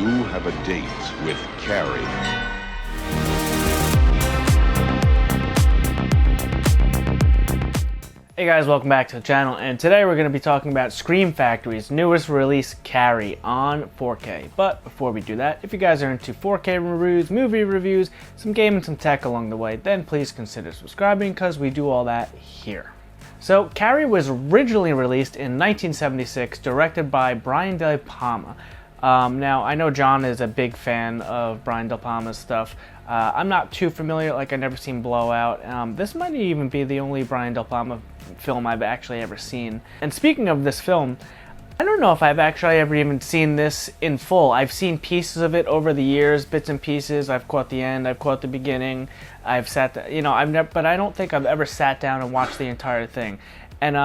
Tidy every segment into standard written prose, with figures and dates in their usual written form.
You have a date with Carrie. Hey guys, welcome back to the channel, and today we're going to be talking about Scream Factory's newest release, Carrie, on 4K. But before we do that, if you guys are into 4K reviews, movie reviews, some game and some tech along the way, then please consider subscribing because we do all that here. So, Carrie was originally released in 1976, directed by Brian De Palma. Now, I know John is a big fan of Brian De Palma's stuff. I'm not too familiar, like I've never seen Blowout. This might even be the only Brian De Palma film I've actually ever seen. And speaking of this film, I don't know if I've actually ever even seen this in full. I've seen pieces of it over the years, bits and pieces. I've caught the end, I've caught the beginning. I've sat, but I don't think I've ever sat down and watched the entire thing. And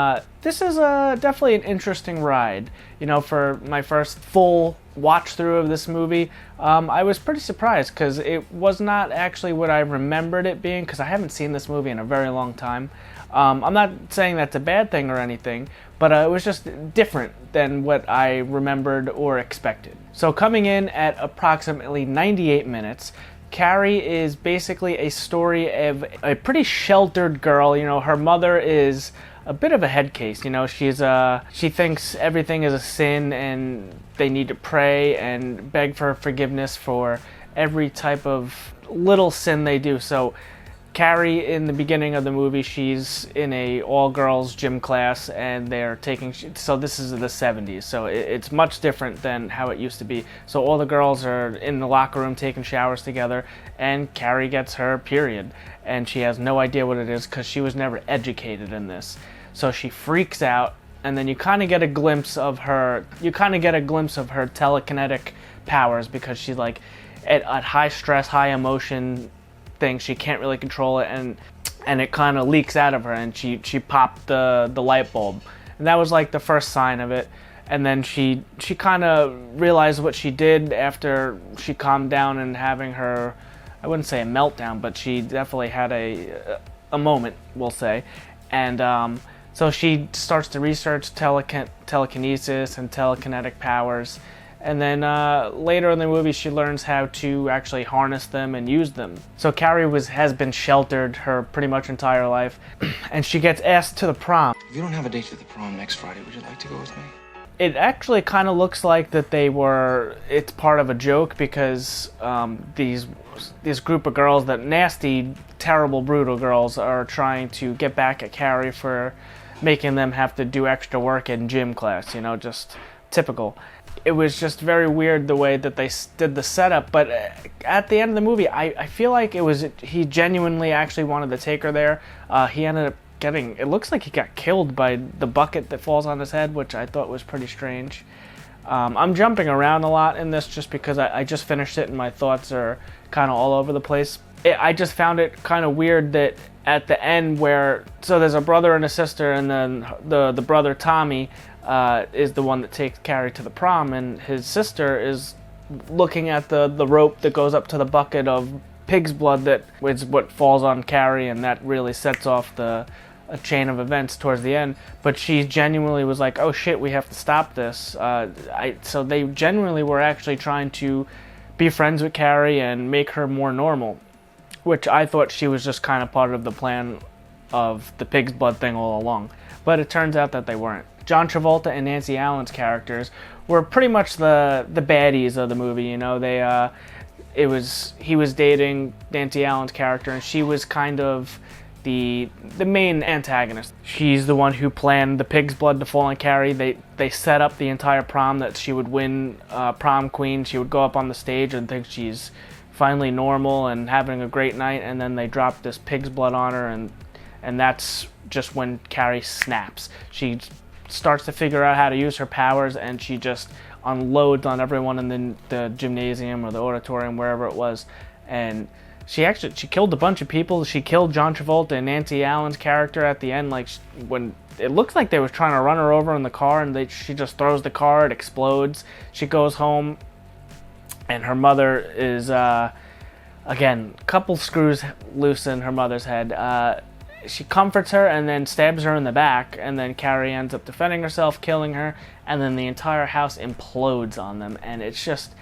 this is definitely an interesting ride. You know, for my first full watch through of this movie, I was pretty surprised because it was not actually what I remembered it being, because I haven't seen this movie in a very long time. I'm not saying that's a bad thing or anything, but it was just different than what I remembered or expected. So coming in at approximately 98 minutes, Carrie is basically a story of a pretty sheltered girl. You know, her mother is a bit of a head case. You know, she thinks everything is a sin and they need to pray and beg for forgiveness for every type of little sin they do. So Carrie, in the beginning of the movie, she's in a all-girls gym class, and they're taking, so this is the 70s, so it's much different than how it used to be. So all the girls are in the locker room taking showers together, and Carrie gets her period, and she has no idea what it is because she was never educated in this. So she freaks out, and then you kind of get a glimpse of her, telekinetic powers, because she's like at high stress, high emotion thing. She can't really control it, and it kind of leaks out of her, and she popped the light bulb, and that was like the first sign of it. And then she kind of realized what she did after she calmed down and having her, I wouldn't say a meltdown, but she definitely had a moment, we'll say. And so she starts to research telekinesis and telekinetic powers. And then later in the movie, she learns how to actually harness them and use them. So Carrie has been sheltered her pretty much entire life, and she gets asked to the prom. If you don't have a date for the prom next Friday, would you like to go with me? It actually kind of looks like that it's part of a joke, because these group of girls, that nasty, terrible, brutal girls, are trying to get back at Carrie for making them have to do extra work in gym class, you know, just typical. It was just very weird the way that they did the setup, but at the end of the movie, I feel like he genuinely actually wanted to take her there. He ended up it looks like he got killed by the bucket that falls on his head, which I thought was pretty strange. I'm jumping around a lot in this just because I just finished it and my thoughts are kind of all over the place. I just found it kind of weird that at the end so there's a brother and a sister, and then the brother Tommy is the one that takes Carrie to the prom, and his sister is looking at the rope that goes up to the bucket of pig's blood that is what falls on Carrie, and that really sets off a chain of events towards the end. But she genuinely was like, oh shit, we have to stop this. So they genuinely were actually trying to be friends with Carrie and make her more normal, which I thought she was just kind of part of the plan of the pig's blood thing all along. But it turns out that they weren't. John Travolta and Nancy Allen's characters were pretty much the baddies of the movie. You know, he was dating Nancy Allen's character, and she was kind of the main antagonist. She's the one who planned the pig's blood to fall on Carrie. They set up the entire prom that she would win prom queen. She would go up on the stage and think she's finally normal and having a great night, and then they drop this pig's blood on her, and that's just when Carrie snaps. She starts to figure out how to use her powers, and she just unloads on everyone in the gymnasium or the auditorium, wherever it was. And she killed a bunch of people. She killed John Travolta and Nancy Allen's character at the end, like when it looks like they was trying to run her over in the car, and she just throws the car, it explodes. She goes home, and her mother is again, a couple screws loose in her mother's head. She comforts her and then stabs her in the back, and then Carrie ends up defending herself, killing her, and then the entire house implodes on them, and it's just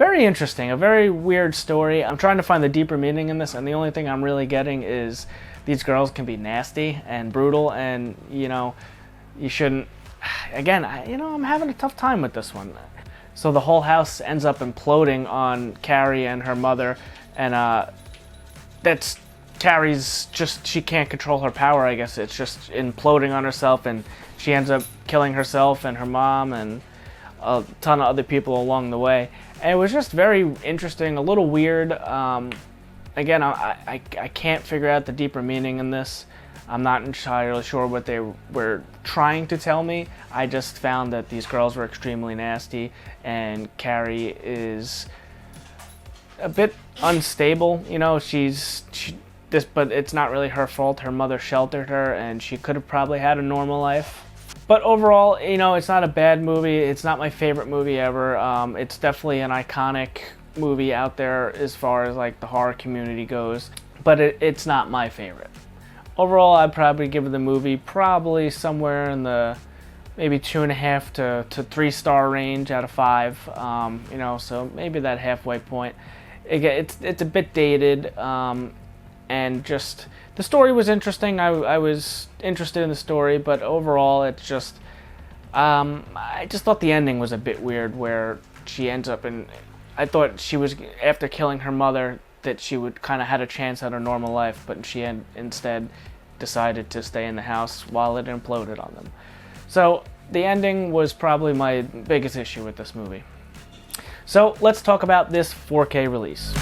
very interesting, a very weird story. I'm trying to find the deeper meaning in this, and the only thing I'm really getting is these girls can be nasty and brutal, and you shouldn't. Again, I'm having a tough time with this one. So the whole house ends up imploding on Carrie and her mother, and that's Carrie's she can't control her power, I guess. It's just imploding on herself, and she ends up killing herself and her mom and a ton of other people along the way. And it was just very interesting, a little weird. Again, I can't figure out the deeper meaning in this. I'm not entirely sure what they were trying to tell me. I just found that these girls were extremely nasty, and Carrie is a bit unstable. But it's not really her fault. Her mother sheltered her, and she could have probably had a normal life. But overall, it's not a bad movie. It's not my favorite movie ever. It's definitely an iconic movie out there as far as like the horror community goes, but it's not my favorite. Overall, I'd probably give the movie probably somewhere in the maybe 2.5 to 3 star range out of 5. So maybe that halfway point. It's a bit dated, and just the story was interesting. I was interested in the story, but overall, it's just I just thought the ending was a bit weird, where she ends up in. I thought she was, after killing her mother, that she would kind of had a chance at a normal life, but she instead decided to stay in the house while it imploded on them. So the ending was probably my biggest issue with this movie. So let's talk about this 4K release.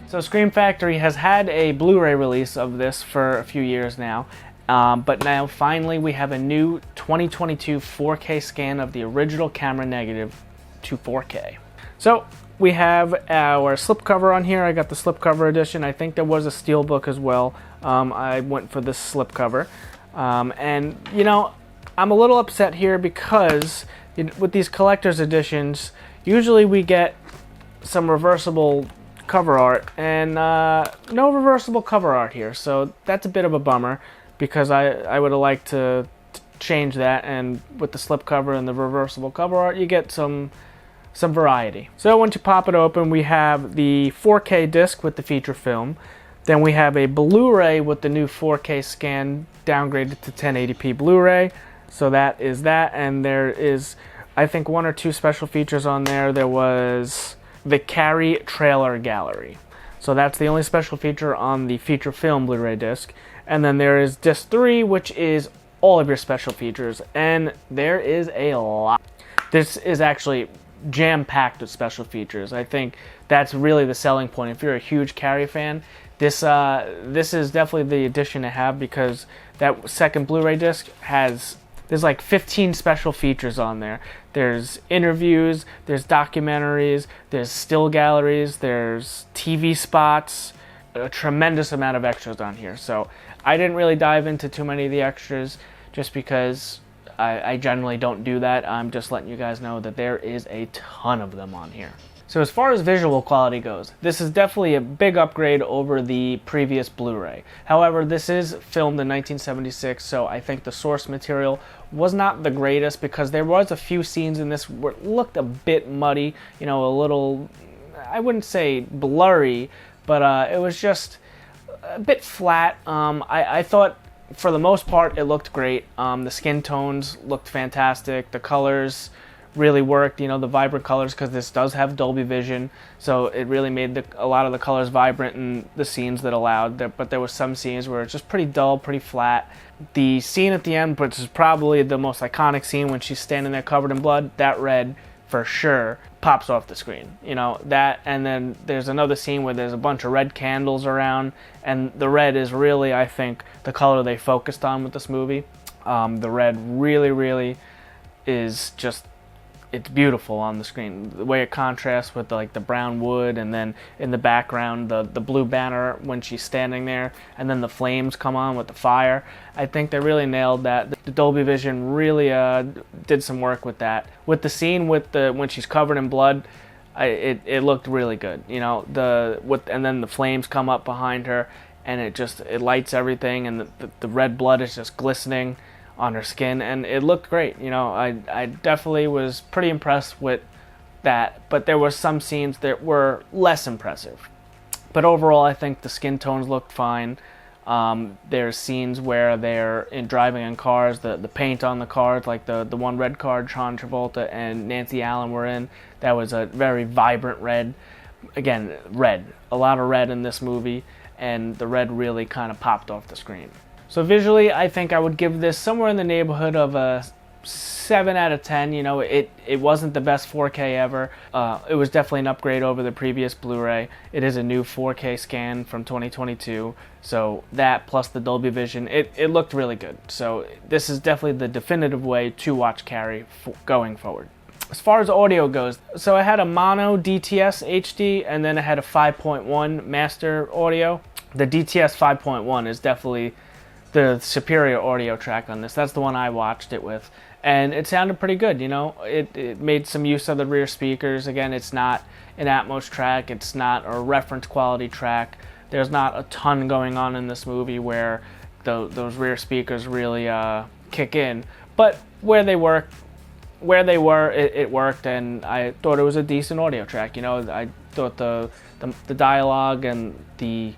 So Scream Factory has had a Blu-ray release of this for a few years now, but now finally we have a new 2022 4K scan of the original camera negative to 4K. So we have our slipcover on here. I got the slipcover edition. I think there was a steelbook as well. I went for this slipcover. And I'm a little upset here because with these collector's editions, usually we get some reversible cover art, and no reversible cover art here. So that's a bit of a bummer, because I would have liked to change that, and with the slipcover and the reversible cover art, you get some variety. So once you pop it open, we have the 4K disc with the feature film. Then we have a Blu-ray with the new 4K scan downgraded to 1080p Blu-ray. So that is that, and there is, I think, 1 or 2 special features on there. There was the Carrie trailer gallery. So that's the only special feature on the feature film Blu-ray disc. And then there is disc 3, which is all of your special features, and there is a lot. This is actually jam-packed with special features. I think that's really the selling point. If you're a huge Carrie fan, this is definitely the edition to have, because that second Blu-ray disc there's like 15 special features on there. There's interviews, there's documentaries, there's still galleries, there's TV spots, a tremendous amount of extras on here. So I didn't really dive into too many of the extras, just because I generally don't do that. I'm just letting you guys know that there is a ton of them on here. So as far as visual quality goes, this is definitely a big upgrade over the previous Blu-ray. However, this is filmed in 1976, so I think the source material was not the greatest, because there was a few scenes in this where it looked a bit muddy, a little, I wouldn't say blurry, but it was just a bit flat. I thought for the most part it looked great. The skin tones looked fantastic. The colors really worked, the vibrant colors, because this does have Dolby Vision, so it really made a lot of the colors vibrant in the scenes that allowed. But there were some scenes where it's just pretty dull, pretty flat. The scene at the end, which is probably the most iconic scene, when she's standing there covered in blood, that red for sure pops off the screen. That, and then there's another scene where there's a bunch of red candles around, and the red is really, I think, the color they focused on with this movie. The red really is just, it's beautiful on the screen. The way it contrasts with the brown wood, and then in the background the blue banner when she's standing there, and then the flames come on with the fire. I think they really nailed that. The Dolby Vision really did some work with that. With the scene when she's covered in blood, it looked really good. And then the flames come up behind her, and it lights everything, and the red blood is just glistening on her skin, and it looked great. You know, I definitely was pretty impressed with that, but there were some scenes that were less impressive. But overall, I think the skin tones looked fine. There's scenes where they're driving in cars, the paint on the cars, like the one red car John Travolta and Nancy Allen were in, that was a very vibrant red. Again, red. A lot of red in this movie, and the red really kind of popped off the screen. So visually, I think I would give this somewhere in the neighborhood of a 7 out of 10. You know, it wasn't the best 4K ever. It was definitely an upgrade over the previous Blu-ray. It is a new 4K scan from 2022. So that plus the Dolby Vision, it looked really good. So this is definitely the definitive way to watch Carrie going forward. As far as audio goes, so I had a mono DTS HD, and then I had a 5.1 master audio. The DTS 5.1 is definitely the superior audio track on this. That's the one I watched it with, and it sounded pretty good. You know, it made some use of the rear speakers. Again, it's not an Atmos track, it's not a reference quality track. There's not a ton going on in this movie where those rear speakers really kick in, but where they were, it worked, and I thought it was a decent audio track. You know, I thought the dialogue and the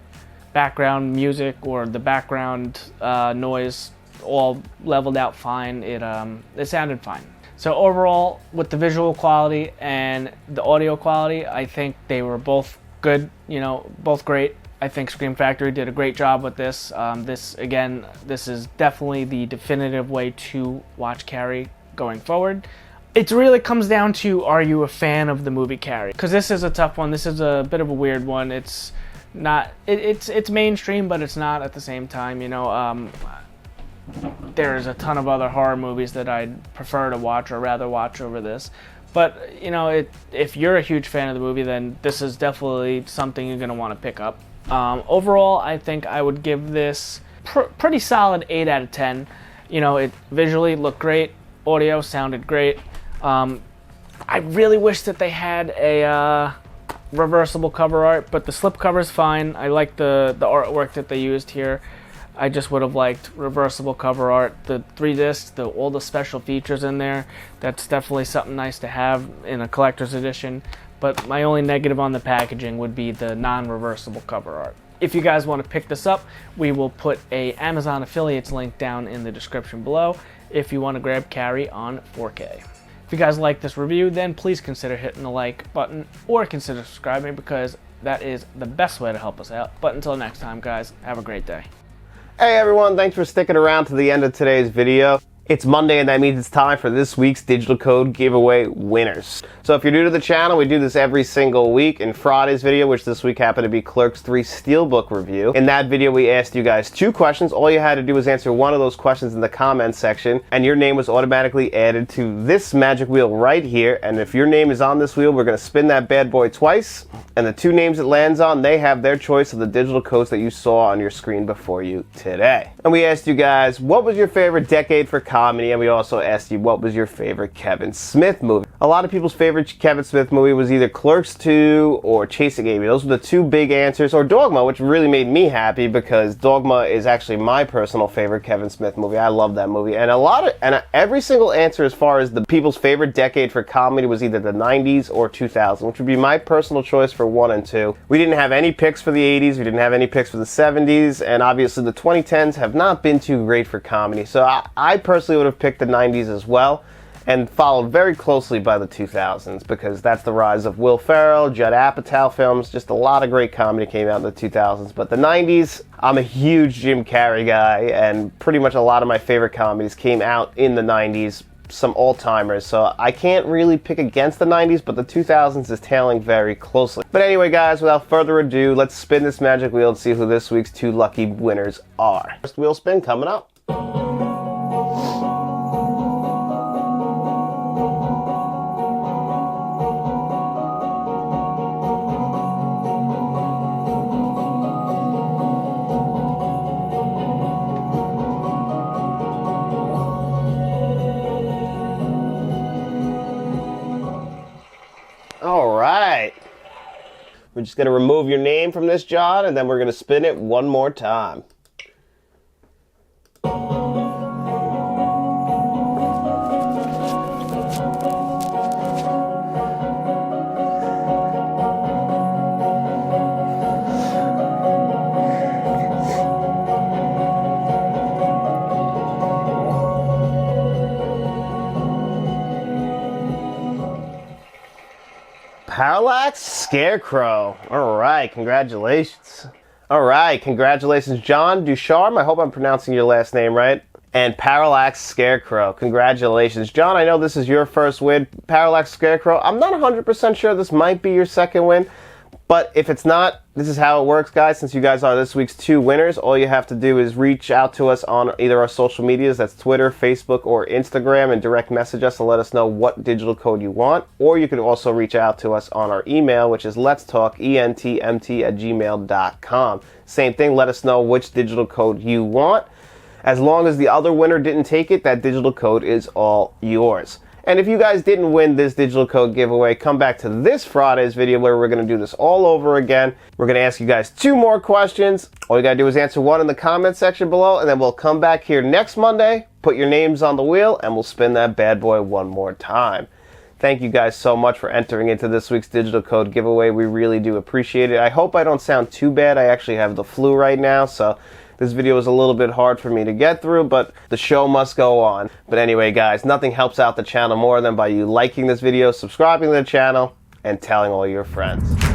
background music or the background noise all leveled out fine. It sounded fine. So overall, with the visual quality and the audio quality, I think they were both good. You know, both great. I think Scream Factory did a great job with this. This is definitely the definitive way to watch Carrie going forward. It really comes down to, are you a fan of the movie Carrie? Because this is a tough one. This is a bit of a weird one. It's not, it's mainstream, but it's not at the same time. You know, there's a ton of other horror movies that I'd prefer to watch or rather watch over this. But, you know, if you're a huge fan of the movie, then this is definitely something you're going to want to pick up. Overall, I think I would give this pretty solid 8 out of 10. You know, it visually looked great. Audio sounded great. I really wish that they had a reversible cover art, but the slipcover is fine. I like the artwork that they used here. I just would have liked reversible cover art. The 3 discs, all the special features in there, that's definitely something nice to have in a collector's edition. But my only negative on the packaging would be the non-reversible cover art. If you guys want to pick this up, we will put a Amazon affiliates link down in the description below if you want to grab Carrie on 4K. If you guys like this review, then please consider hitting the like button or consider subscribing, because that is the best way to help us out. But until next time, guys, have a great day. Hey everyone, thanks for sticking around to the end of today's video. It's Monday, and that means it's time for this week's digital code giveaway winners. So if you're new to the channel, we do this every single week. In Friday's video, which this week happened to be Clerks 3 Steelbook review, in that video we asked you guys 2 questions. All you had to do was answer one of those questions in the comments section, and your name was automatically added to this magic wheel right here. And if your name is on this wheel, we're going to spin that bad boy twice, and the 2 names it lands on, they have their choice of the digital codes that you saw on your screen before you today. And we asked you guys, what was your favorite decade for comedy? And we also asked you, what was your favorite Kevin Smith movie? A lot of people's favorite Kevin Smith movie was either Clerks 2 or Chasing Amy. Those were the 2 big answers, or Dogma, which really made me happy because Dogma is actually my personal favorite Kevin Smith movie. I love that movie. And every single answer as far as the people's favorite decade for comedy was either the 90s or 2000, which would be my personal choice for 1 and 2. We didn't have any picks for the 80s, we didn't have any picks for the 70s, and obviously the 2010s have not been too great for comedy. So I personally would have picked the 90s as well, and followed very closely by the 2000s, because that's the rise of Will Ferrell, Judd Apatow films. Just a lot of great comedy came out in the 2000s. But the 90s, I'm a huge Jim Carrey guy, and pretty much a lot of my favorite comedies came out in the 90s, some all-timers. So I can't really pick against the 90s, but the 2000s is tailing very closely. But anyway, guys, without further ado, let's spin this magic wheel and see who this week's 2 lucky winners are. First wheel spin coming up. All right. We're just going to remove your name from this, John, and then we're going to spin it one more time. Parallax Scarecrow. All right, congratulations. All right, congratulations, John Ducharme. I hope I'm pronouncing your last name right. And Parallax Scarecrow. Congratulations. John, I know this is your first win. Parallax Scarecrow, I'm not 100% sure this might be your second win. But if it's not, this is how it works, guys. Since you guys are this week's 2 winners, all you have to do is reach out to us on either our social medias, that's Twitter, Facebook, or Instagram, and direct message us and let us know what digital code you want. Or you can also reach out to us on our email, which is letstalkentmt@gmail.com. Same thing, let us know which digital code you want. As long as the other winner didn't take it, that digital code is all yours. And if you guys didn't win this digital code giveaway, come back to this Friday's video where we're going to do this all over again. We're going to ask you guys 2 more questions. All you got to do is answer 1 in the comment section below, and then we'll come back here next Monday, put your names on the wheel, and we'll spin that bad boy one more time. Thank you guys so much for entering into this week's digital code giveaway. We really do appreciate it. I hope I don't sound too bad. I actually have the flu right now, so this video is a little bit hard for me to get through, but the show must go on. But anyway, guys, nothing helps out the channel more than by you liking this video, subscribing to the channel, and telling all your friends.